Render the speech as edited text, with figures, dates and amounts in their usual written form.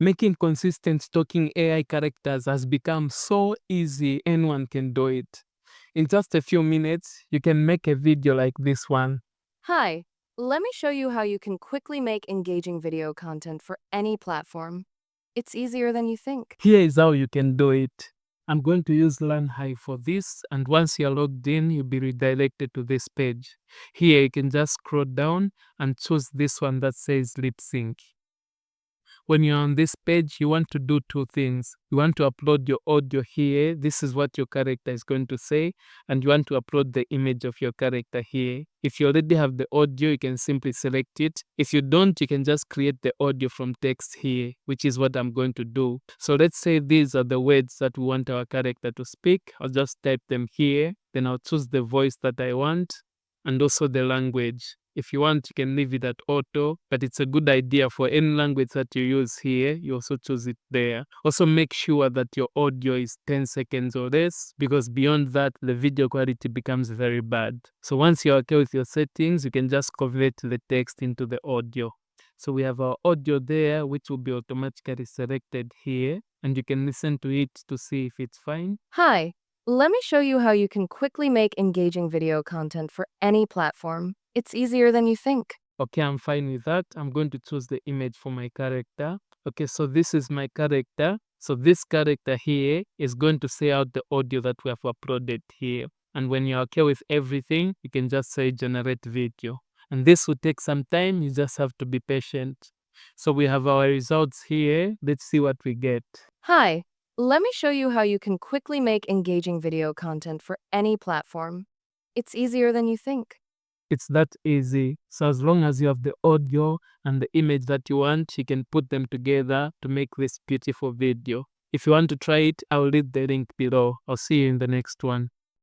Making consistent talking AI characters has become so easy, anyone can do it. In just a few minutes, you can make a video like this one. Hi, let me show you how you can quickly make engaging video content for any platform. It's easier than you think. Here is how you can do it. I'm going to use Learn High for this, and once you're logged in, you'll be redirected to this page. Here you can just scroll down and choose this one that says lip sync. When you're on this page, you want to do two things. You want to upload your audio here. This is what your character is going to say. And you want to upload the image of your character here. If you already have the audio, you can simply select it. If you don't, you can just create the audio from text here, which is what I'm going to do. So let's say these are the words that we want our character to speak. I'll just type them here. Then I'll choose the voice that I want and also the language. If you want, you can leave it at auto, but it's a good idea for any language that you use here, you also choose it there. Also make sure that your audio is 10 seconds or less, because beyond that, the video quality becomes very bad. So once you're okay with your settings, you can just convert the text into the audio. So we have our audio there, which will be automatically selected here, and you can listen to it to see if it's fine. Hi, let me show you how you can quickly make engaging video content for any platform. It's easier than you think. Okay, I'm fine with that. I'm going to choose the image for my character. Okay, so this is my character. So this character here is going to say out the audio that we have uploaded here. And when you're okay with everything, you can just say generate video. And this will take some time. You just have to be patient. So we have our results here. Let's see what we get. Hi, let me show you how you can quickly make engaging video content for any platform. It's easier than you think. It's that easy. So as long as you have the audio and the image that you want, you can put them together to make this beautiful video. If you want to try it, I'll leave the link below. I'll see you in the next one.